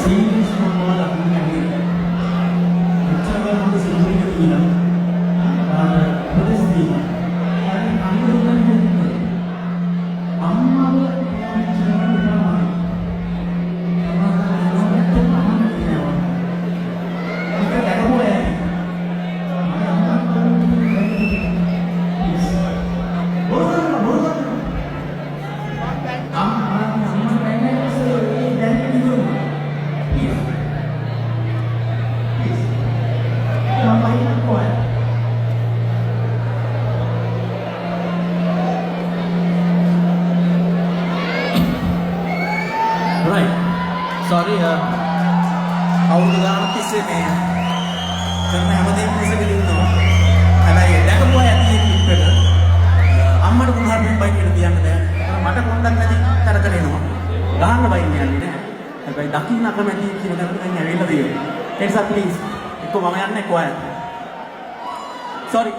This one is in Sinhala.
සීරියස් මොනවද අපි කියන්නේ එච්චරම හොඳ සිංහලෙන් කියනවා උපදෙස් දෙනවා හරි අනුරූපව අම්මව Right. Sorry, අවුරුදු ගානක් තිස්සේ මේ කරන හැමදේම ඉස්සෙල්ලා ඉන්නවා. හැබැයි දැකපුවා ඇති ක්ලිප් එක. අම්මට පුහාරෙන් බයි කියලා කියන්න බෑ. මට කොණ්ඩක් නැති තරකට එනවා. ගහන්න බයින්නේ යන්නේ නෑ. හැබැයි දකින්න අකමැති කියන දේ දැන් ඇවිල්ලා තියෙනවා. ඒ නිසා ප්ලීස් එක්ක මම යන්නේ කොහේ. Sorry.